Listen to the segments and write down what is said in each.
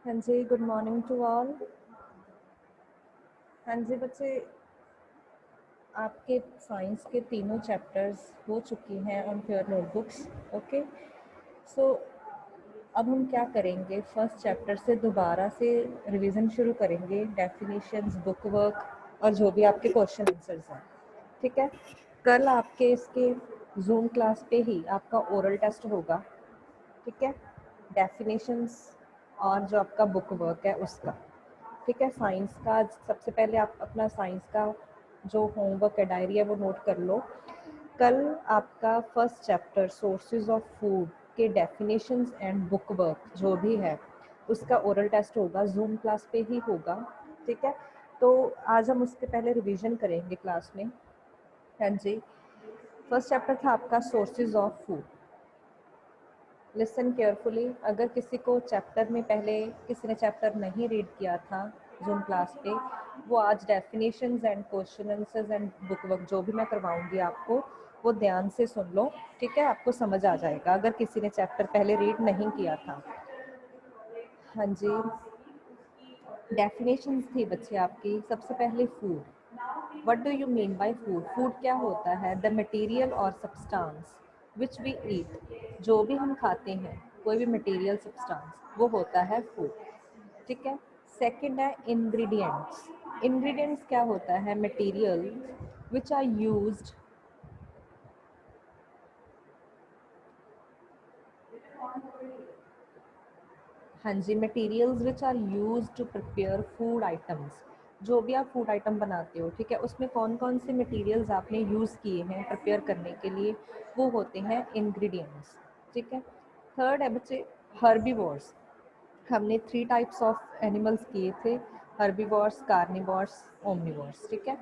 हाँ जी, good morning to all. हाँ जी बच्चे, आपके साइंस के तीनों चैप्टर्स हो चुकी हैं ऑन योर नोटबुक्स। ओके, सो अब हम क्या करेंगे, फर्स्ट चैप्टर से दोबारा से रिवीजन शुरू करेंगे, डेफिनेशंस, बुक वर्क और जो भी आपके क्वेश्चन आंसर्स हैं। ठीक है, कल आपके इसके जूम क्लास पे ही आपका ओरल टेस्ट होगा। ठीक है, डेफिनेशंस और जो आपका बुक वर्क है उसका। ठीक है, साइंस का सबसे पहले आप अपना साइंस का जो होमवर्क है, डायरी है, वो नोट कर लो। कल आपका first chapter sources of food के डेफिनेशंस एंड बुक वर्क जो भी है उसका ओरल टेस्ट होगा, जूम क्लास पे ही होगा। ठीक है, तो आज हम उसके पहले रिवीजन करेंगे क्लास में। हाँ जी, फर्स्ट चैप्टर था आपका sources of food. Listen carefully, अगर किसी को चैप्टर में पहले किसी ने चैप्टर नहीं रीड किया था जूम क्लास पे, वो आज definitions and question answers and book work जो भी मैं करवाऊंगी आपको वो ध्यान से सुन लो। ठीक है, आपको समझ आ जाएगा अगर किसी ने चैप्टर पहले रीड नहीं किया था। हाँ जी, डेफिनेशंस थी बच्चे आपकी। सबसे पहले food, what do you mean by food? Food क्या होता है? द मटेरियल और सब्सटेंस विच वी ईट, जो भी हम खाते हैं, कोई भी मटेरियल सब्सटेंस वो होता है फूड। ठीक है, सेकंड है इंग्रेडिएंट्स। इंग्रेडिएंट्स क्या होता है? मटेरियल विच आर यूज्ड हाँ जी, materials which are use to prepare food items. जो भी आप फूड आइटम बनाते हो, ठीक है, उसमें कौन कौन से मटेरियल्स आपने यूज़ किए हैं प्रिपेयर करने के लिए, वो होते हैं इंग्रेडिएंट्स। ठीक है, थर्ड है बच्चे हर्बीवोर्स। हमने 3 टाइप्स ऑफ एनिमल्स किए थे, हर्बीवोर्स, कार्निवोर्स, ओमनिवोर्स। ठीक है,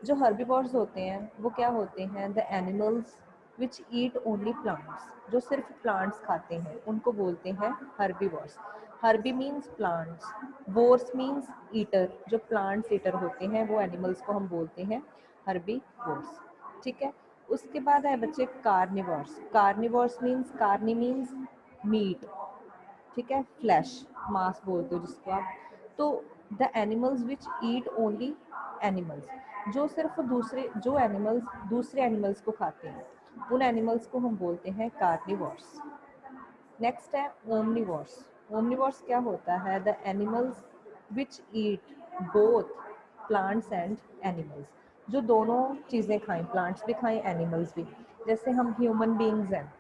जो हर्बीवोर्स होते हैं वो क्या होते हैं? The animals which eat only plants, जो सिर्फ प्लांट्स खाते हैं उनको बोलते हैं herbivores. Herbi means plants, vores means eater, जो प्लांट्स ईटर होते हैं वो एनिमल्स को हम बोलते हैं हर्बीवोर्स। ठीक है, उसके बाद है बच्चे carnivores. Carnivores means, carni means meat, ठीक है, फ्लैश, मांस बोलते हो जिसको आप। तो the animals which eat only animals, जो सिर्फ जो एनिमल्स दूसरे एनिमल्स को खाते हैं उन एनिमल्स को हम बोलते हैं कार्निवोर्स। नेक्स्ट है ओमनिवोर्स। ओमनिवोर्स क्या होता है? The animals which eat both plants and animals, जो दोनों चीज़ें खाएं, प्लांट्स भी खाएं एनिमल्स भी। जैसे हम ह्यूमन बींग्स हैं,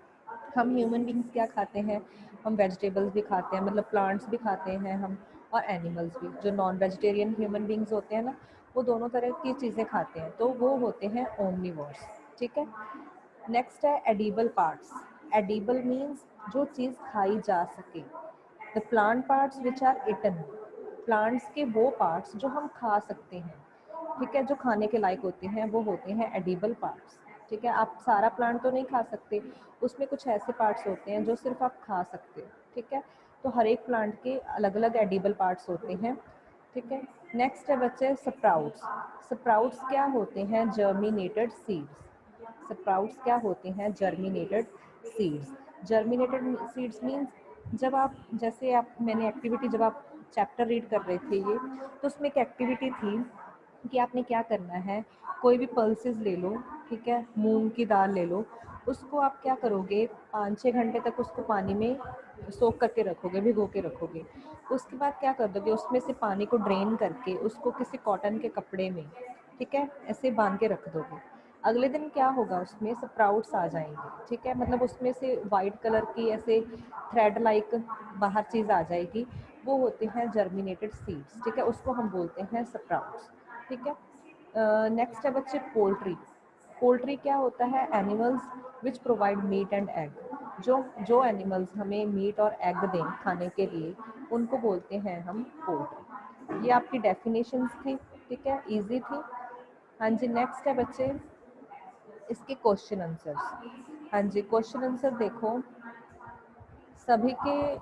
हम ह्यूमन बींग्स क्या खाते हैं? हम वेजिटेबल्स भी खाते हैं, मतलब प्लांट्स भी खाते हैं हम, और एनिमल्स भी। जो नॉन वेजिटेरियन ह्यूमन बींग्स होते हैं ना, वो दोनों तरह की चीज़ें खाते हैं, तो वो होते हैं ओमनिवोर्स। ठीक है, नेक्स्ट है एडिबल पार्ट्स। एडिबल मीन्स जो चीज़ खाई जा सके। The plant parts which are eaten, plants के वो पार्ट्स जो हम खा सकते हैं, ठीक है, जो खाने के लायक होते हैं वो होते हैं एडिबल पार्ट्स। ठीक है, आप सारा प्लांट तो नहीं खा सकते, उसमें कुछ ऐसे पार्ट्स होते हैं जो सिर्फ आप खा सकते हो। ठीक है, तो हर एक प्लांट के अलग अलग एडिबल पार्ट्स होते हैं। ठीक है, नेक्स्ट है बच्चे स्प्राउट्स। स्प्राउट्स क्या होते हैं? Germinated seeds. स्प्राउट्स क्या होते हैं? Germinated seeds. Germinated seeds means जब आप, जैसे आप, मैंने एक्टिविटी जब आप चैप्टर रीड कर रहे थे ये, तो उसमें एक एक्टिविटी थी कि आपने क्या करना है, कोई भी पल्सेस ले लो, ठीक है, मूंग की दाल ले लो, उसको आप क्या करोगे, 5-6 घंटे तक उसको पानी में सोख करके रखोगे, भिगो के रखोगे। उसके बाद क्या कर दोगे, उसमें से पानी को ड्रेन करके उसको किसी कॉटन के कपड़े में, ठीक है, ऐसे बांध के रख दोगे। अगले दिन क्या होगा, उसमें स्प्राउट्स आ जाएंगे। ठीक है, मतलब उसमें से वाइट कलर की ऐसे थ्रेड लाइक बाहर चीज़ आ जाएगी, वो होते हैं जर्मिनेटेड सीड्स। ठीक है, उसको हम बोलते हैं स्प्राउट्स। ठीक है, नेक्स्ट है बच्चे पोल्ट्री। पोल्ट्री क्या होता है? Animals which provide meat and egg, जो जो एनिमल्स हमें मीट और एग दें खाने के लिए, उनको बोलते हैं हम पोल्ट्री। ये आपकी डेफिनेशंस थी। ठीक है, इजी थी। हाँ जी, नेक्स्ट है बच्चे इसके क्वेश्चन आंसर्स। हाँ जी, क्वेश्चन आंसर देखो, सभी के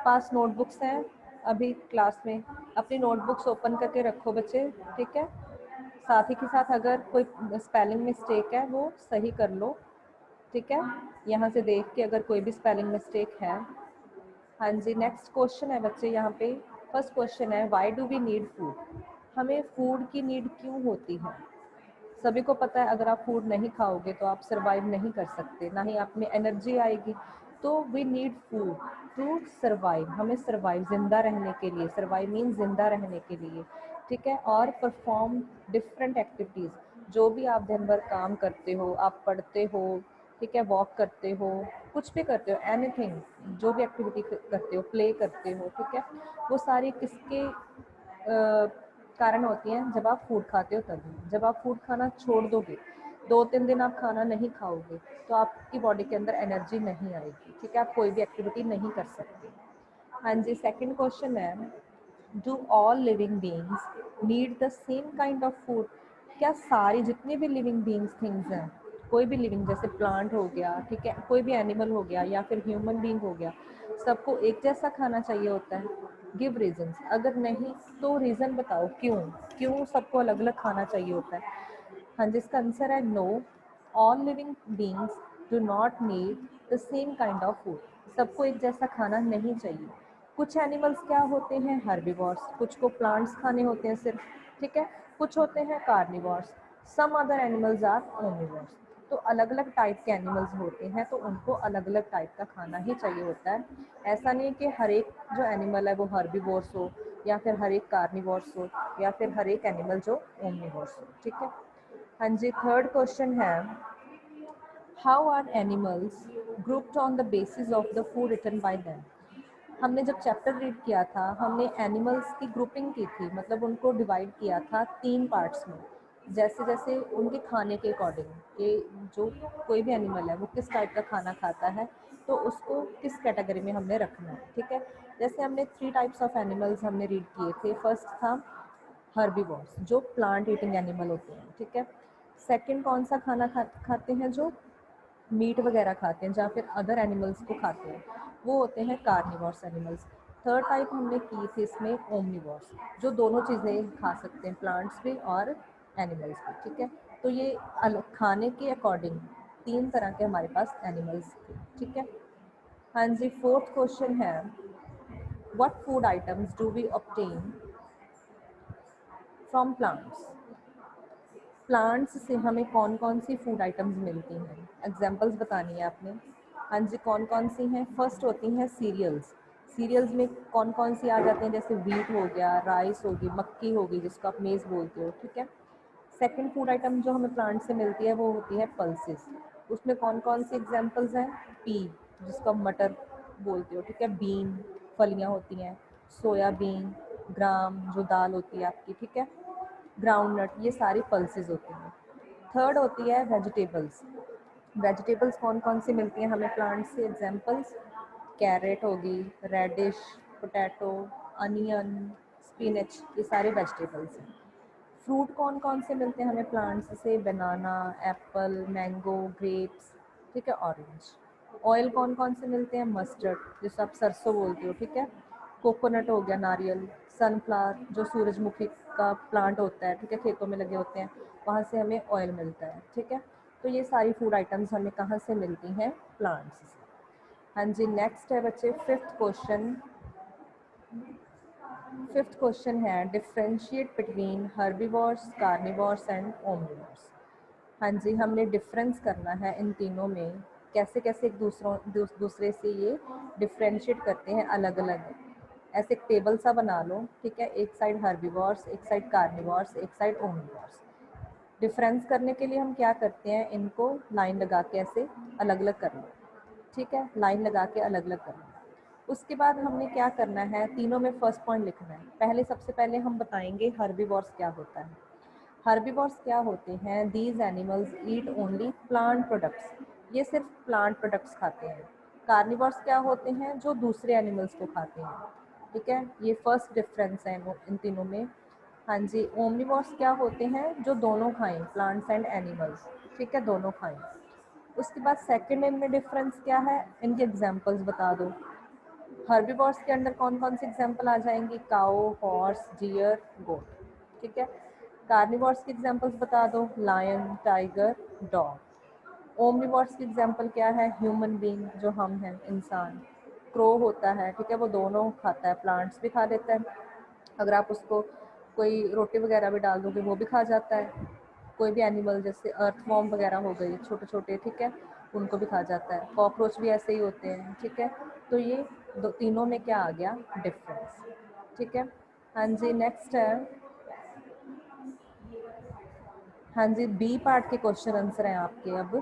पास नोटबुक्स हैं अभी क्लास में, अपनी नोटबुक्स ओपन करके रखो बच्चे। ठीक है, साथ ही के साथ अगर कोई स्पेलिंग मिस्टेक है वो सही कर लो। ठीक है, यहाँ से देख के अगर कोई भी स्पेलिंग मिस्टेक है। हाँ जी, नेक्स्ट क्वेश्चन है बच्चे यहाँ पे। फर्स्ट क्वेश्चन है, why do we need food? हमें फूड की नीड क्यों होती है? सभी को पता है अगर आप फूड नहीं खाओगे तो आप सरवाइव नहीं कर सकते, ना ही आप में एनर्जी आएगी। तो we need food to survive, हमें सरवाइव जिंदा रहने के लिए, सरवाइव मीन जिंदा रहने के लिए, ठीक है। और परफॉर्म डिफरेंट एक्टिविटीज़, जो भी आप दिन भर काम करते हो, आप पढ़ते हो, ठीक है, वॉक करते हो, कुछ भी करते हो, एनीथिंग, जो भी एक्टिविटी करते हो, प्ले करते हो, ठीक है, वो सारी किसके कारण होती हैं? जब आप फूड खाते हो तभी। जब आप फूड खाना छोड़ दोगे, 2-3 दिन आप खाना नहीं खाओगे, तो आपकी बॉडी के अंदर एनर्जी नहीं आएगी, ठीक है, आप कोई भी एक्टिविटी नहीं कर सकते। हाँ जी, सेकंड क्वेश्चन है, do all living beings need the same kind of food? क्या सारी जितनी भी लिविंग बीइंग्स थिंग्स हैं, कोई भी लिविंग, जैसे प्लांट हो गया, ठीक है, कोई भी एनिमल हो गया या फिर ह्यूमन बीइंग हो गया, सबको एक जैसा खाना चाहिए होता है? Give reasons. अगर नहीं तो रीज़न बताओ क्यों, क्यों सबको अलग अलग खाना चाहिए होता है? हाँ जी, इसका आंसर है no, all living beings do not need the same kind of food. सबको एक जैसा खाना नहीं चाहिए। कुछ एनिमल्स क्या होते हैं? हर्बीवोर्स, कुछ को प्लांट्स खाने होते हैं सिर्फ, ठीक है, कुछ होते हैं carnivores, some other animals are omnivores. तो अलग अलग टाइप के एनिमल्स होते हैं, तो उनको अलग अलग टाइप का खाना ही चाहिए होता है। ऐसा नहीं कि हर एक जो एनिमल है वो हर्बीवोर्स हो, या फिर हर एक कार्निवोर्स हो, या फिर हर एक एनिमल जो ओमनिवोर्स हो, ठीक है। हाँ जी, थर्ड क्वेश्चन है, how are animals grouped on the basis of the food eaten by them? हमने जब चैप्टर रीड किया था, हमने एनिमल्स की ग्रुपिंग की थी, मतलब उनको डिवाइड किया था 3 पार्ट्स में, जैसे जैसे उनके खाने के अकॉर्डिंग, कि जो कोई भी एनिमल है वो किस टाइप का खाना खाता है, तो उसको किस कैटेगरी में हमने रखना है, ठीक है। जैसे हमने 3 टाइप्स ऑफ एनिमल्स हमने रीड किए थे। फर्स्ट था हर्बीवोर्स, जो प्लांट ईटिंग एनिमल होते हैं, ठीक है। सेकंड कौन सा खाना खाते हैं? जो मीट वगैरह खाते हैं, या फिर अदर एनिमल्स को खाते हैं, वो होते हैं कार्निवोर्स एनिमल्स। थर्ड टाइप हमने की थी इसमें ओमनिवोर्स, जो दोनों चीज़ें खा सकते हैं, प्लांट्स भी और एनिमल्स भी, ठीक है। तो ये खाने के अकॉर्डिंग 3 तरह के हमारे पास एनिमल्स थे, ठीक है। हाँ जी, फोर्थ क्वेश्चन है, what food items do we obtain from plants? Plants से हमें कौन कौन सी फूड आइटम्स मिलती हैं? एग्जांपल्स बतानी है आपने। हाँ जी, कौन कौन सी हैं? फर्स्ट होती हैं सीरियल्स। सीरियल्स में कौन कौन सी आ जाती हैं? जैसे व्हीट हो गया, राइस होगी, मक्की होगी, जिसको आप मेज़ बोलते हो, ठीक है। सेकंड फूड आइटम जो हमें प्लांट से मिलती है वो होती है पल्सेस। उसमें कौन कौन सी एग्जांपल्स हैं? पी, जिसको आप मटर बोलते हो, ठीक है, बीन, फलियाँ होती हैं, सोयाबीन, ग्राम जो दाल होती है आपकी, ठीक है, ग्राउंडनट, ये सारी पल्सेस होती हैं। थर्ड होती है वेजिटेबल्स। वेजिटेबल्स कौन कौन सी मिलती हैं हमें प्लांट से? एग्जांपल्स, कैरेट होगी, रेडिश, पोटैटो, अनियन, स्पिनच, ये सारे वेजिटेबल्स हैं। फ्रूट कौन कौन से मिलते हैं हमें प्लांट्स से? बनाना, एप्पल, मैंगो, ग्रेप्स, ठीक है, ऑरेंज। ऑयल कौन कौन से मिलते हैं? मस्टर्ड, जिसे आप सरसों बोलते हो, ठीक है, कोकोनट हो गया, नारियल, सनफ्लावर जो सूरजमुखी का प्लांट होता है, ठीक है, खेतों में लगे होते हैं, वहाँ से हमें ऑयल मिलता है, ठीक है। तो ये सारी फूड आइटम्स हमें कहाँ से मिलती हैं? प्लांट्स से। हाँ जी, नेक्स्ट है बच्चे फिफ्थ क्वेश्चन। फिफ्थ क्वेश्चन है, differentiate between herbivores, carnivores and omnivores. हाँ जी, हमने डिफरेंस करना है इन तीनों में, कैसे कैसे एक दूसरे से ये डिफरेंशिएट करते हैं अलग अलग। ऐसे एक टेबल सा बना लो, ठीक है, एक साइड हर्बीवोर्स, एक साइड कार्निवोर्स, एक साइड ओमनिवोर्स। डिफरेंस करने के लिए हम क्या करते हैं, इनको लाइन लगा के ऐसे अलग अलग कर लो, ठीक है, लाइन लगा के अलग अलग कर लो। उसके बाद हमने क्या करना है, तीनों में फर्स्ट पॉइंट लिखना है। पहले सबसे पहले हम बताएंगे हर्बीवोर्स क्या होता है। हर्बीवोर्स क्या होते हैं? These animals eat only plant products, ये सिर्फ प्लांट प्रोडक्ट्स खाते हैं। कार्निवोर्स क्या होते हैं? जो दूसरे एनिमल्स को खाते हैं, ठीक है, ये फर्स्ट डिफरेंस है इन तीनों में। हाँ जी, ओमनिवोर्स क्या होते हैं? जो दोनों खाएं, प्लांट्स एंड एनिमल्स, ठीक है, दोनों खाएं। उसके बाद सेकंड इनमें डिफरेंस क्या है, इनके एग्जांपल्स बता दो। हर्बीवोर्स के अंदर कौन कौन सी एग्जांपल आ जाएंगी? काऊ, हॉर्स, डियर, गोट, ठीक है। कार्निवोर्स की एग्जांपल्स बता दो, लायन, टाइगर, डॉग। ओमनिवोर्स की एग्जांपल क्या है? ह्यूमन बीइंग, जो हम हैं, इंसान। क्रो होता है, ठीक है, वो दोनों खाता है, प्लांट्स भी खा लेता है। अगर आप उसको कोई रोटी वगैरह भी डाल दोगे वो भी खा जाता है। कोई भी एनिमल जैसे अर्थवॉर्म वगैरह हो गई छोटे छोटे, ठीक है, उनको भी खा जाता है। कॉकरोच भी ऐसे ही होते हैं, ठीक है। तो ये तीनों में क्या आ गया, डिफरेंस, ठीक है। हाँ जी, नेक्स्ट है, हाँ जी, बी पार्ट के क्वेश्चन आंसर हैं आपके। अब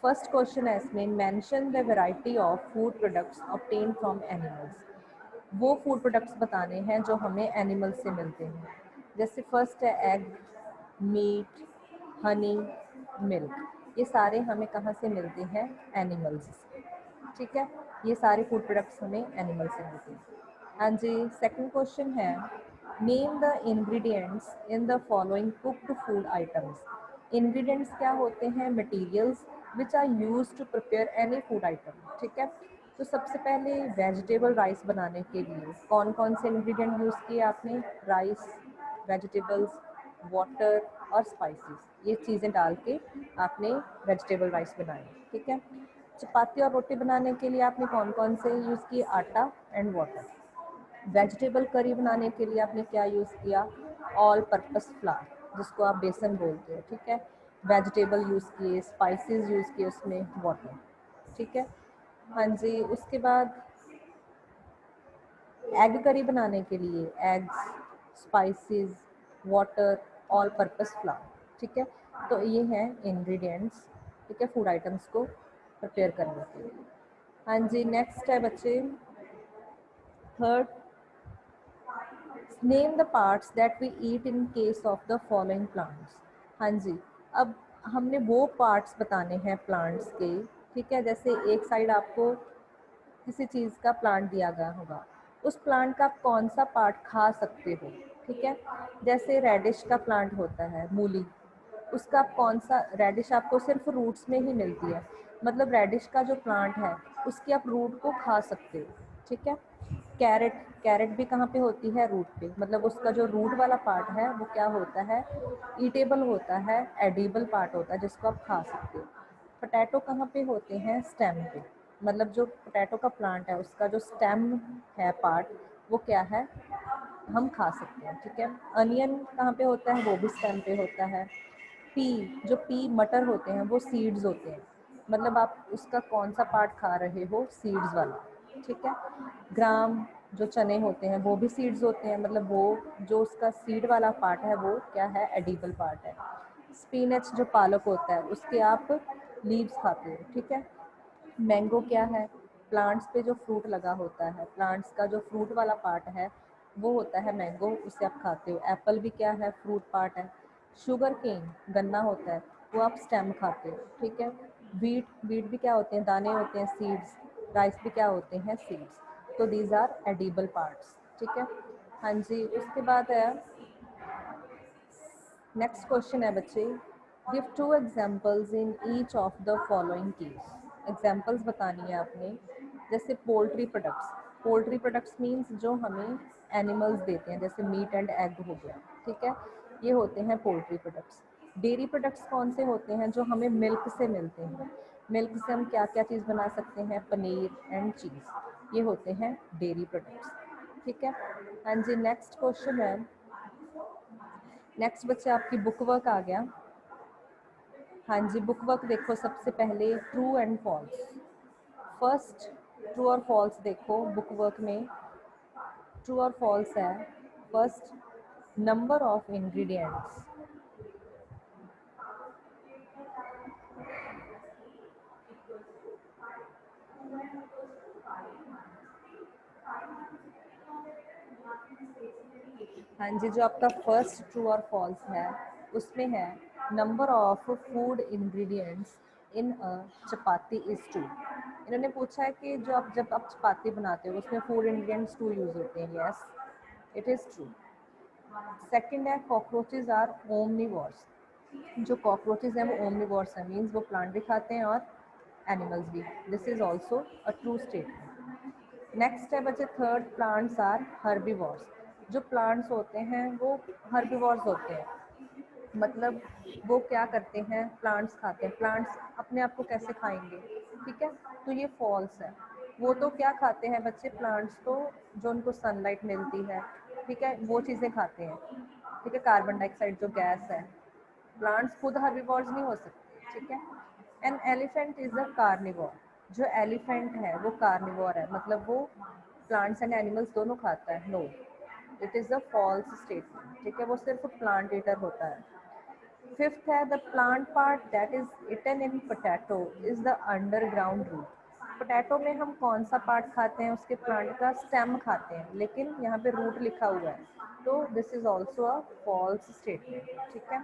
फर्स्ट क्वेश्चन है इसमें, mention the variety of food products obtain from animals. वो फूड प्रोडक्ट्स बताने हैं जो हमें एनिमल से मिलते हैं। जैसे फर्स्ट है एग, मीट, हनी, मिल्क। ये सारे हमें कहाँ से मिलते हैं, एनिमल्स से, ठीक है। ये सारे फूड प्रोडक्ट्स हमें एनिमल से मिलते हैं। हाँ जी, सेकंड क्वेश्चन है, name the ingredients in the following cooked food items. Ingredients क्या होते हैं, materials which are use to prepare any food item, ठीक है। तो सबसे पहले वेजिटेबल राइस बनाने के लिए कौन कौन से इंग्रेडिएंट यूज़ किए आपने, राइस, वेजिटेबल्स, वाटर और स्पाइसेस। ये चीज़ें डाल के आपने वेजिटेबल राइस बनाई, ठीक है। चपाती और रोटी बनाने के लिए आपने कौन कौन से यूज़ किए, आटा एंड वाटर। वेजिटेबल करी बनाने के लिए आपने क्या यूज़ किया, ऑल पर्पस फ्लावर, जिसको आप बेसन बोलते हो, ठीक है। वेजिटेबल यूज़ किए, स्पाइसेस यूज़ किए, उसमें वाटर, ठीक है। हाँ जी, उसके बाद एग करी बनाने के लिए eggs, spices, water, all purpose flower, ठीक है। तो ये हैं इंग्रेडिएंट्स, ठीक है, फूड आइटम्स को प्रिपेयर करने के लिए। हाँ जी, नेक्स्ट है बच्चे, third, name the parts that we eat in case of the following plants. हाँ जी, अब हमने वो पार्ट्स बताने हैं प्लांट्स के, ठीक है। जैसे एक साइड आपको किसी चीज़ का प्लांट दिया गया होगा, उस प्लांट का आप कौन सा पार्ट खा सकते हो, ठीक है। जैसे रेडिश का प्लांट होता है, मूली, उसका आप कौन सा, रेडिश आपको सिर्फ रूट्स में ही मिलती है, मतलब रेडिश का जो प्लांट है उसकी आप रूट को खा सकते हो, ठीक है। कैरेट, कैरेट भी कहाँ पे होती है, रूट पे, मतलब उसका जो रूट वाला पार्ट है वो क्या होता है, ईटेबल होता है, एडिबल पार्ट होता है जिसको आप खा सकते हो। पोटैटो कहाँ पे होते हैं, स्टेम पे, मतलब जो पोटैटो का प्लांट है उसका जो स्टेम है पार्ट, वो क्या है, हम खा सकते हैं, ठीक है। अनियन कहाँ पे होता है, वो भी स्टेम पे होता है। पी, जो पी मटर होते हैं वो सीड्स होते हैं, मतलब आप उसका कौन सा पार्ट खा रहे हो, सीड्स वाला, ठीक है। ग्राम, जो चने होते हैं वो भी सीड्स होते हैं, मतलब वो जो उसका सीड वाला पार्ट है वो क्या है, एडिबल पार्ट है। स्पिनच जो पालक होता है उसके आप लीव्स खाते हो, ठीक है। मैंगो क्या है, प्लांट्स पे जो फ्रूट लगा होता है, प्लांट्स का जो फ्रूट वाला पार्ट है वो होता है मैंगो, उसे आप खाते हो। एप्पल भी क्या है, फ्रूट पार्ट है। शुगर केन, गन्ना होता है, वो आप स्टेम खाते हो, ठीक है। वीट, वीट भी क्या होते हैं, दाने होते हैं, सीड्स। राइस भी क्या होते हैं, सीड्स। तो दीज आर एडिबल पार्ट्स, ठीक है। हाँ जी, उसके बाद है, नेक्स्ट क्वेश्चन है बच्चे, give two examples in each of the following case. Examples बतानी है आपने। जैसे poultry products, poultry products means जो हमें एनिमल्स देते हैं, जैसे मीट एंड एग हो गया, ठीक है, ये होते हैं पोल्ट्री प्रोडक्ट्स। डेयरी प्रोडक्ट्स कौन से होते हैं, जो हमें मिल्क से मिलते हैं। मिल्क से हम क्या क्या चीज़ बना सकते हैं, पनीर एंड चीज़, ये होते हैं डेयरी प्रोडक्ट्स, ठीक है। हाँ जी, नेक्स्ट क्वेश्चन है, नेक्स्ट बच्चे आपकी बुक वर्क आ गया। हाँ जी, बुक वर्क देखो, सबसे पहले true and false. First, true और फॉल्स देखो बुक वर्क में। ट्रू और फॉल्स है, फर्स्ट, नंबर ऑफ इंग्रेडिएंट्स। हाँ जी, जो आपका फर्स्ट ट्रू और फॉल्स है उसमें है, number of food ingredients in a chapati is two. इन्होंने पूछा है कि जो आप, जब आप चपाती बनाते हो उसमें फूड इंग्रेडिएंट्स टू यूज़ होते हैं। Yes, it is true. Second है, कॉकरोचेज आर ओमनीवोर्स। जो कॉकरोचेज हैं वो ओमनीवोर्स हैं, मीन्स वो प्लांट भी खाते हैं और एनिमल्स भी। This is also a true statement. Next है बच्चे थर्ड, प्लांट्स आर हर्बीवोर्स। जो प्लांट्स होते हैं वो हर्बीवोर्स होते हैं, मतलब वो क्या करते हैं, प्लांट्स खाते हैं। प्लांट्स अपने आप को कैसे खाएंगे, ठीक है, तो ये फॉल्स है। वो तो क्या खाते हैं बच्चे, प्लांट्स तो जो उनको सनलाइट मिलती है, ठीक है, वो चीज़ें खाते हैं, ठीक है, कार्बन डाइऑक्साइड जो गैस है। प्लांट्स खुद हर्बीवोर्स नहीं हो सकते, ठीक है। An elephant is a carnivore, जो एलिफेंट है वो कार्निवोर है, मतलब वो प्लांट्स एंड एनिमल्स दोनों खाता है। No, it is a false statement, ठीक है, वो सिर्फ प्लांट ईटर होता है। फिफ्थ है the plant part that is eaten in potato is the underground root. Potato में हम कौन सा पार्ट खाते हैं, उसके प्लांट का स्टेम खाते हैं, लेकिन यहाँ पे रूट लिखा हुआ है, तो this is also a false statement, ठीक है।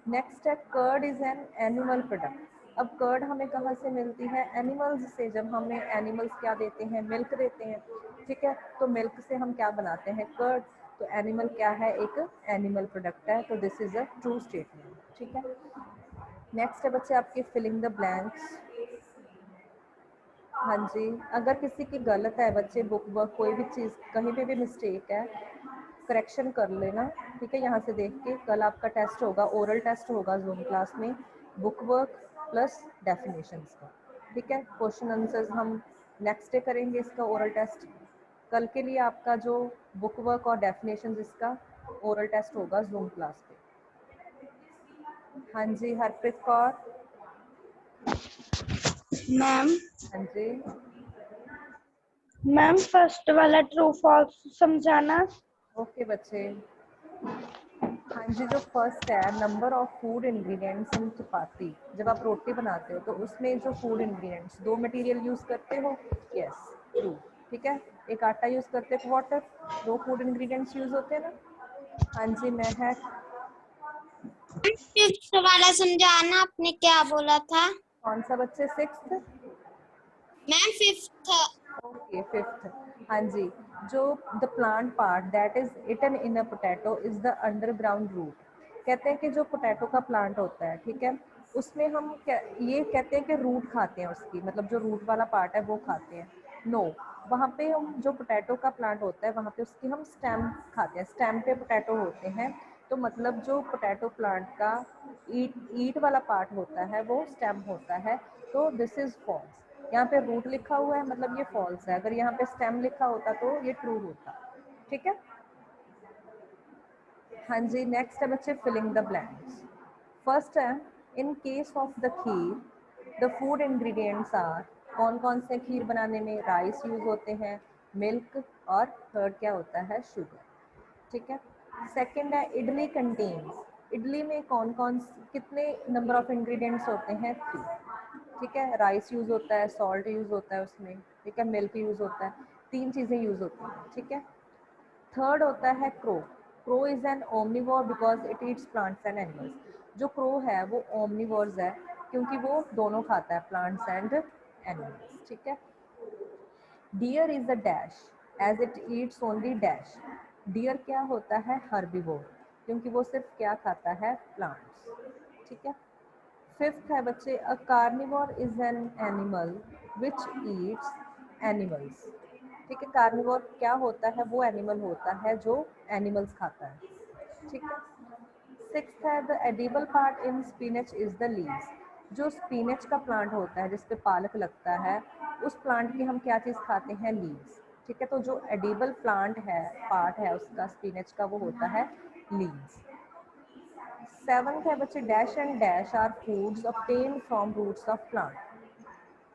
नेक्स्ट है curd is an animal product. अब कर्ड हमें कहाँ से मिलती है, एनिमल्स से। जब हमें एनिमल्स क्या देते हैं, मिल्क देते हैं, ठीक है, तो मिल्क से हम क्या बनाते हैं, कर्ड। तो एनिमल क्या है, एक एनिमल प्रोडक्ट है, तो this is a true statement, ठीक है। नेक्स्ट है बच्चे आपके फिलिंग द ब्लैंक्स। हाँ जी, अगर किसी की गलत है बच्चे, बुक वर्क कोई भी चीज़ कहीं पे भी मिस्टेक है, करेक्शन कर लेना, ठीक है, यहाँ से देख के। कल आपका टेस्ट होगा, ओरल टेस्ट होगा जूम क्लास में, बुक वर्क प्लस डेफिनेशंस का, ठीक है। क्वेश्चन आंसर्स हम नेक्स्ट डे करेंगे इसका ओरल टेस्ट। कल के लिए आपका जो बुक वर्क और डेफिनेशंस, इसका ओरल टेस्ट होगा जूम क्लास पे। हाँ जी, हरप्रीत कौर। मैम हाँ जी, मैम फर्स्ट वाला ट्रू फॉल्स समझाना। ओके बच्चे। हाँ जी, जो फर्स्ट है, number of food ingredients in chapati. जब आप रोटी बनाते हो तो उसमें जो फूड इंग्रेडिएंट्स, दो मटेरियल यूज़ करते हो, यस, ट्रू, ठीक है। एक आटा यूज़ करते हो, वाटर, दो फूड इंग्रेडिएंट्स यूज़ होते हैं ना। हाँ जी, मैं है। फिफ्थ वाला समझाना, आपने क्या बोला था? कौन सा बच्चे, sixth? Ma'am fifth. Okay, fifth. हाँ जी, जो the plant part that is eaten in a potato is the underground root. कहते हैं कि जो पोटैटो का प्लांट होता है, ठीक है, उसमें हम ये कहते हैं कि रूट खाते हैं उसकी, मतलब जो रूट वाला पार्ट है वो खाते हैं। नो, वहाँ पे हम जो पोटैटो का प्लांट होता है वहाँ पे उसकी हम स्टेम खाते हैं, स्टेम पे पोटैटो होते हैं। तो मतलब जो पोटैटो प्लांट का ईट वाला पार्ट होता है वो स्टेम होता है, तो दिस इज फॉल्स। यहाँ पे रूट लिखा हुआ है, मतलब ये फॉल्स है। अगर यहाँ पे स्टेम लिखा होता तो ये ट्रू होता, ठीक है। हाँ जी, नेक्स्ट है बच्चे फिलिंग द ब्लैंक्स। फर्स्ट है, in case of the kheer the food ingredients are. कौन कौन से खीर बनाने में राइस यूज होते हैं, मिल्क, और थर्ड क्या होता है, शुगर, ठीक है। सेकंड है इडली कंटेन्स। इडली में कौन कौन कितने नंबर ऑफ इंग्रेडिएंट्स होते हैं, 3, ठीक है। राइस यूज़ होता है, सॉल्ट यूज़ होता है उसमें, ठीक है, मिल्क यूज़ होता है, 3 चीज़ें यूज़ होती हैं, ठीक है। थर्ड होता है crow. Crow is an omnivore because it eats plants and animals. जो क्रो है वो ओमनीवोर्स है क्योंकि वो दोनों खाता है, प्लांट्स एंड एनिमल्स, ठीक है। Deer is a dash as it eats only dash. Deer क्या होता है, हर्बीवोर, क्योंकि वो सिर्फ क्या खाता है, प्लांट्स, ठीक है। फिफ्थ है बच्चे, a carnivore is an animal which Yeats animals. ठीक है, कार्निवोर क्या होता है, वो एनिमल होता है जो एनिमल्स खाता है, ठीक है। सिक्स्थ है the edible part in spinach is the leaves. जो स्पिनच का प्लांट होता है जिसपे पालक लगता है, उस प्लांट की हम क्या चीज़ खाते हैं, लीव्स, ठीक है। तो जो एडिबल प्लांट है, पार्ट है उसका स्पिनच का, वो होता है लीव्स। सेवंथ है बच्चे, dash and dash are foods obtain from roots of plant.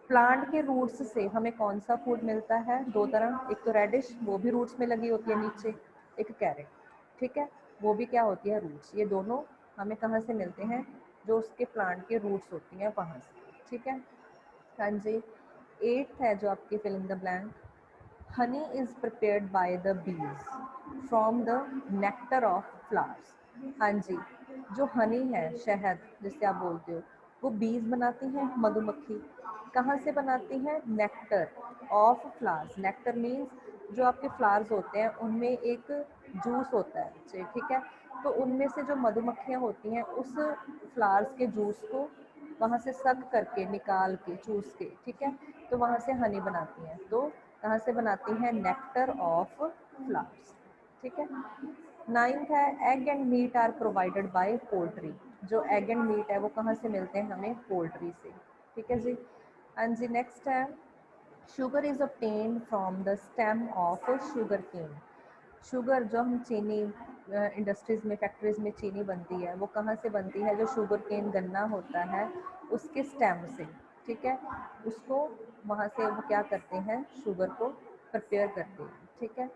Plant के रूट्स से हमें कौन सा फूड मिलता है, दो तरह, एक तो रेडिश, वो भी रूट्स में लगी होती है नीचे, एक कैरेट, ठीक है, वो भी क्या होती है, रूट्स। ये दोनों हमें कहाँ से मिलते हैं, जो उसके प्लांट के रूट्स होती हैं वहाँ से, ठीक है। हाँ जी, एट्थ है जो आपकी fill in the blank. Honey is prepared by the bees from the nectar of flowers. हाँ जी, जो हनी है, शहद जिसे आप बोलते हो, वो बीज बनाती हैं, मधुमक्खी कहाँ से बनाती हैं, nectar of flowers. Nectar means जो आपके फ्लावर्स होते हैं उनमें एक जूस होता है बच्चे, ठीक है। तो उनमें से जो मधुमक्खियाँ होती हैं उस फ्लावर्स के जूस को वहाँ से सक करके निकाल के, चूस के, ठीक है, तो वहाँ से हनी बनाती हैं। तो कहाँ से बनाती हैं, नेक्टर ऑफ फ्लावर्स, ठीक है। नाइन्थ है, egg and meat are provided by poultry. जो एग एंड मीट है वो कहाँ से मिलते हैं हमें, पोल्ट्री से, ठीक है जी। हाँ जी, नेक्स्ट है sugar is obtained from the stem of sugar cane. Sugar जो हम चीनी इंडस्ट्रीज़ में, फैक्ट्रीज़ में चीनी बनती है, वो कहाँ से बनती है? जो शुगर केन गन्ना होता है उसके स्टेम से, ठीक है, उसको वहाँ से वो क्या करते हैं, शुगर को प्रिपेयर करते हैं, ठीक है।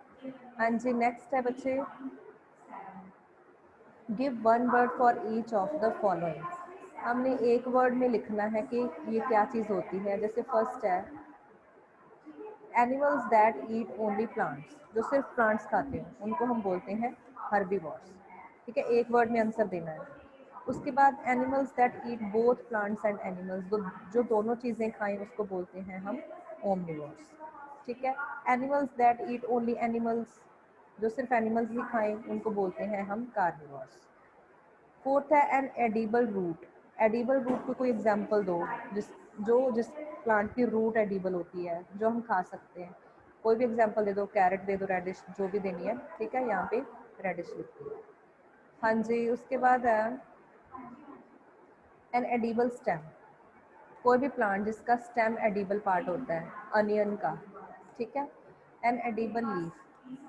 हाँ जी, नेक्स्ट है बच्चे, give one word for each of the following. हमने एक वर्ड में लिखना है कि ये क्या चीज़ होती है। जैसे फर्स्ट है animals that eat only plants, जो सिर्फ प्लांट्स खाते हैं उनको हम बोलते हैं हर्बीवोर्स, ठीक है, एक वर्ड में आंसर देना है। उसके बाद animals that eat both plants and animals, जो दोनों चीज़ें खाएं उसको बोलते हैं हम ओमनिवोर्स, ठीक है। Animals that eat only animals, जो सिर्फ एनिमल्स ही खाएं उनको बोलते हैं हम कार्निवोर्स। फोर्थ है an edible root. Edible root को कोई एग्जांपल दो जिस प्लांट की रूट एडिबल होती है, जो हम खा सकते हैं। कोई भी एग्जांपल दे दो, कैरेट दे दो, रेडिश, जो भी देनी है, ठीक है, यहाँ पे रेडिश लिखती है। हाँ जी, उसके बाद है एन एडिबल स्टेम। कोई भी प्लांट जिसका स्टेम एडिबल पार्ट होता है, अनियन का, ठीक है। एन एडिबल लीफ,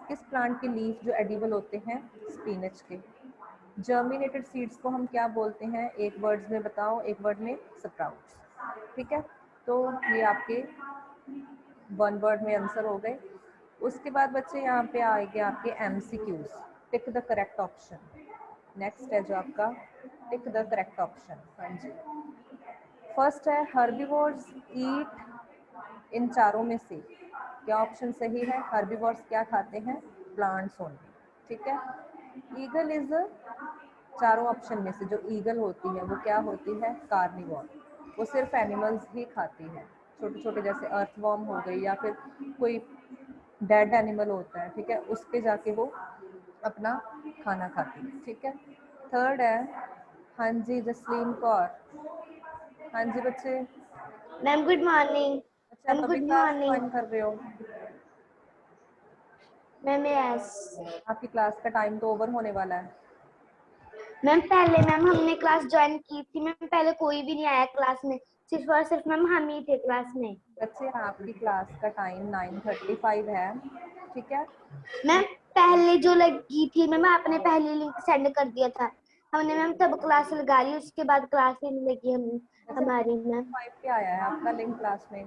किस प्लांट के लीफ जो एडिबल होते हैं? स्पिनच के। जर्मिनेटेड सीड्स को हम क्या बोलते हैं? एक वर्ड्स में बताओ, एक वर्ड में स्प्राउट्स, ठीक है। तो ये आपके वन वर्ड में आंसर हो गए। उसके बाद बच्चे यहाँ पे आएंगे आपके MCQs, tick the correct option. Next है जो आपका टिक द करेक्ट ऑप्शन। हाँ जी, फर्स्ट है हर्बीवोर्स ईट, इन चारों में से क्या ऑप्शन सही है? हर्बीवोर्स क्या खाते हैं? प्लांट्स ओनली, ठीक है। ईगल इज, चारों ऑप्शन में से जो ईगल होती है वो क्या होती है? कार्निवोर, वो सिर्फ एनिमल्स ही खाती है, छोटे छोटे जैसे अर्थवॉर्म हो गई या फिर कोई डेड एनिमल होता है, ठीक है, उस पे जाके वो अपना खाना खाती है, ठीक है। थर्ड है, हाँ जी जसलीन कौर। हाँ जी बच्चे, मैम गुड मॉर्निंग। अच्छा आप मैम अभी गुड क्लास मॉर्निंग। ज्वाइन कर रहे हो? Ma'am yes. आपकी क्लास का टाइम तो ओवर होने वाला है। मैम पहले मैम हमने क्लास ज्वाइन की थी, मैम पहले कोई भी नहीं आया क्लास में, सिर्फ और सिर्फ मैम हम ही थे क्लास में। बच्चे आपकी क्लास का टाइम 9:35 है, ठीक है। मैम पहले जो लगी थी मैम आपने पहले लिंक सेंड कर दिया था, हमने मैम तब क्लास लगा ली, उसके बाद क्लास ही नहीं लगी अच्छा हमारी मैम। 5 पे आया है आपका लिंक क्लास में।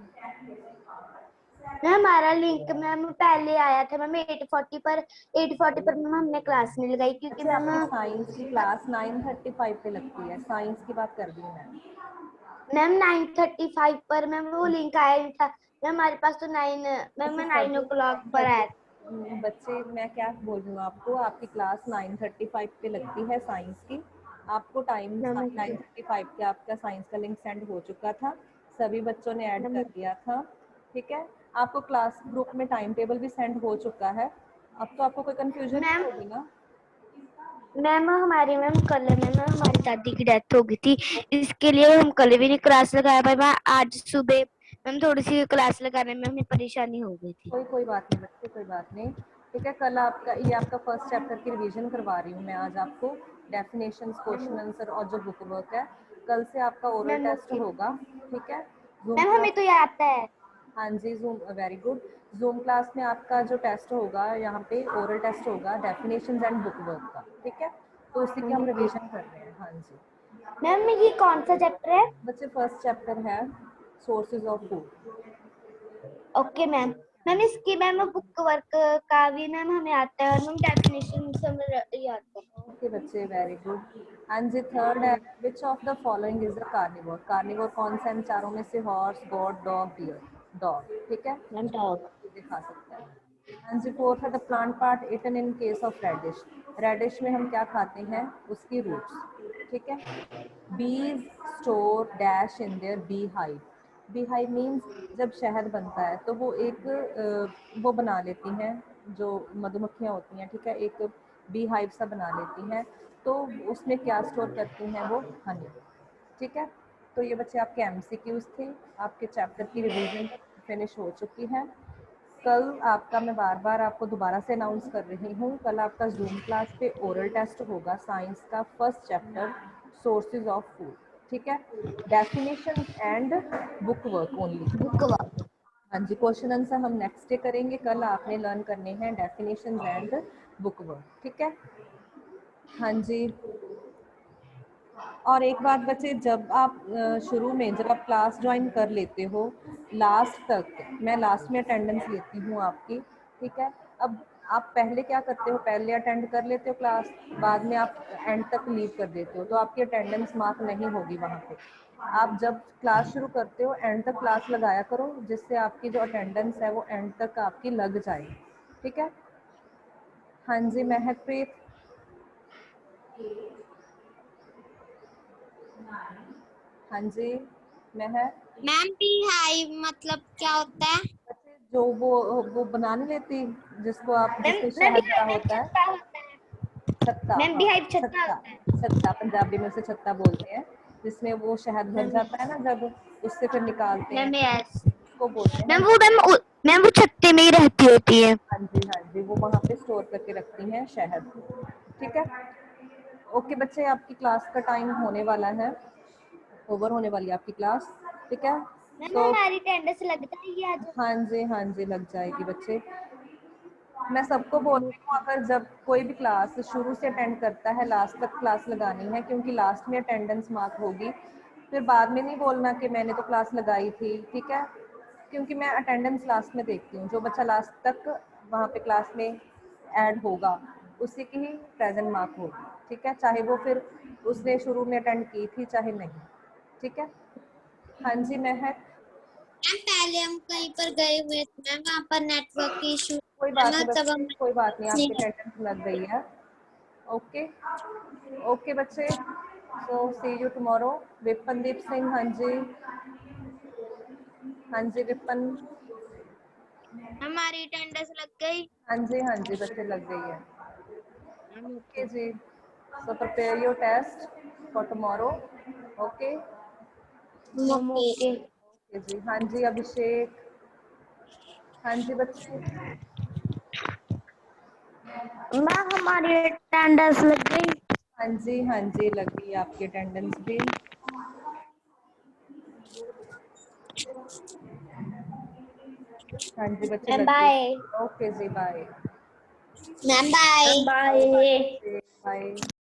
मैम हमारा लिंक मैम पहले आया था मैम 8:40 पर, 8:40 पर मैम हमने क्लास नहीं लगाई क्योंकि अच्छा मैम आपकी साइंस की क्लास 9:35 पे लगती है, साइंस की बात कर रही हूँ मैं। मैम 9:35 पर मैम वो लिंक आया नहीं था मैम हमारे पास, तो मैम अच्छा 9 o'clock पर आया था। बच्चे मैं क्या बोल रही हूँ आपको, आपकी क्लास 9:35 पे लगती है साइंस की। आपको टाइम मैम 9:35 के आपका साइंस का लिंक सेंड हो चुका था, सभी बच्चों ने ऐड कर दिया था, ठीक है। आपको क्लास ग्रुप में टाइम टेबल भी सेंड हो चुका है। अब तो आपको कोई कंफ्यूजन नहीं मैम होगी ना? मैम हमारी मैम कल मैम हमारी दादी की डेथ हो गई थी, इसके लिए हम कल भी नहीं क्लास लगाया पाए मैम, आज सुबह मैम थोड़ी सी क्लास लगाने में हमें परेशानी हो गई थी। कोई बात नहीं बच्चे, कोई बात नहीं, ठीक है। कल आपका ये आपका फर्स्ट चैप्टर की रिवीजन करवा रही हूँ मैं आज आपको, डेफिनेशंस, क्वेश्चन आंसर और जो बुक वर्क है। कल से आपका ओरल मैम टेस्ट ओके होगा, ठीक है। जूम मैम हमें क्लास, तो ये आता है। हाँ जी, Zoom, very good. Zoom class में आपका जो टेस्ट होगा, यहाँ पे ओरल टेस्ट होगा डेफिनेशंस एंड बुक वर्क का, ठीक है। तो उसी की मैम हम ओके। रिवीजन कर रहे हैं, हाँ जी। मैम ये कौन सा चैप्टर है? बच्चे फर्स्ट चैप्टर है sources of food. Okay ma'am. Ma'am इसकी मैम बुक वर्क का भी मैम हमें आता है और मैम डेफिनेशन हमें ये आता है। ओके बच्चे, वेरी गुड। एंड जी थर्ड है, which of the following is the carnivore. Carnivore कौन सा इन चारों में से? Horse, god, dog, deer. Dog, ठीक है, मैम डॉग। दिखा सकता है। एंड जी फोर्थ है the plant part eaten in case of radish. Radish में हम क्या खाते हैं? उसकी रूट्स, ठीक है। Bees store dash in their beehive. Beehive means जब शहद बनता है तो वो एक वो बना लेती हैं, जो मधुमक्खियाँ होती हैं, ठीक है, एक बी हाइव सा बना लेती हैं। तो उसमें क्या स्टोर करती हैं? वो हनी, ठीक है। तो ये बच्चे आपके MCQs थे, आपके चैप्टर की रिवीजन फिनिश हो चुकी है। कल आपका, मैं बार बार आपको दोबारा से अनाउंस कर रही हूँ, कल आपका जूम क्लास पे ओरल टेस्ट होगा साइंस का first chapter sources of food, ठीक है। Definition and book work only, book work. हाँ जी, क्वेश्चन आंसर हम नेक्स्ट डे करेंगे। कल आपने लर्न करने हैं डेफिनेशन एंड बुक वर्ड, ठीक है। हाँ जी, और एक बात बच्चे, जब आप शुरू में जब आप क्लास ज्वाइन कर लेते हो, लास्ट तक मैं लास्ट में अटेंडेंस लेती हूँ आपकी, ठीक है। अब आप पहले क्या करते हो, पहले अटेंड कर लेते हो क्लास, बाद में आप एंड तक लीव कर देते हो, तो आपकी अटेंडेंस मार्क नहीं होगी वहाँ पे। आप जब क्लास शुरू करते हो एंड तक क्लास लगाया करो, जिससे आपकी जो अटेंडेंस है वो एंड तक आपकी लग जाए, ठीक है। हाँ जी महकप्रीत। हाँ जी महक। मैम बीहाइव मतलब क्या होता है? बच्चे जो वो बना नहीं लेती, जिसको आप मैम जिसमें मैम शहद भरा बिहाइव होता है। छत्ता होता है। छत्ता, मैम हाँ बिहाइव छत्ता छत्ता। होता है। छत्ता पंजाबी में उसे छत्ता बोलते हैं, जिसमें वो शहद भर मैम जाता है ना, जब उससे फिर निकालते हैं, मैम यस। उसको बोलते हैं। मैम वो छत्ते में ही रहती होती है। हाँ जी हाँ जी, वो वहाँ पे स्टोर करके रखती हैं शहद, ठीक है। ओके बच्चे, आपकी क्लास का टाइम होने वाला है, ओवर होने वाली है आपकी क्लास, ठीक है। मैम तो हमारी अटेंडेंस लग जाएगी आज? हाँ जी लग जाएगी बच्चे। मैं सबको बोल मैम रही हूँ, अगर जब कोई भी क्लास शुरू से अटेंड करता है, लास्ट तक क्लास लगानी है, क्योंकि लास्ट में अटेंडेंस मार्क होगी। फिर बाद में नहीं बोलना कि मैंने तो क्लास लगाई थी, ठीक है, क्योंकि मैं अटेंडेंस लास्ट में देखती हूँ। जो बच्चा लास्ट तक वहाँ पे क्लास में ऐड होगा, उसी की ही प्रेजेंट मार्क होगी, ठीक है, चाहे वो फिर उसने शुरू में अटेंड की थी चाहे नहीं, ठीक है। हाँ जी महक। मैम पहले हम कहीं पर गए हुए थे मैम, वहाँ पर नेटवर्क की इशू कोई बात नहीं तब हम बच्चे, कोई बात नहीं, नहीं आपकी कर अटेंडेंस लग गई है। ओके ओके बच्चे, सो सी यू टुमारो। विपनदीप सिंह, हाँ जी हाँ जी विपन। हमारी अटेंडेंस लग गई। हाँ जी बच्चे लग गई है। Ma'am okay okay. जी, so prepare your test for tomorrow. Okay ma'am okay. Okay. Okay जी। हाँ जी अभिषेक। हाँ जी बच्चे। मैम हमारी अटेंडेंस लग गई। हाँ जी लग गई आपकी अटेंडेंस भी। हाँ जी बच्चे मैम लग गई। बाय। ओके जी bye. Ma'am bye. Ma'am bye. Bye.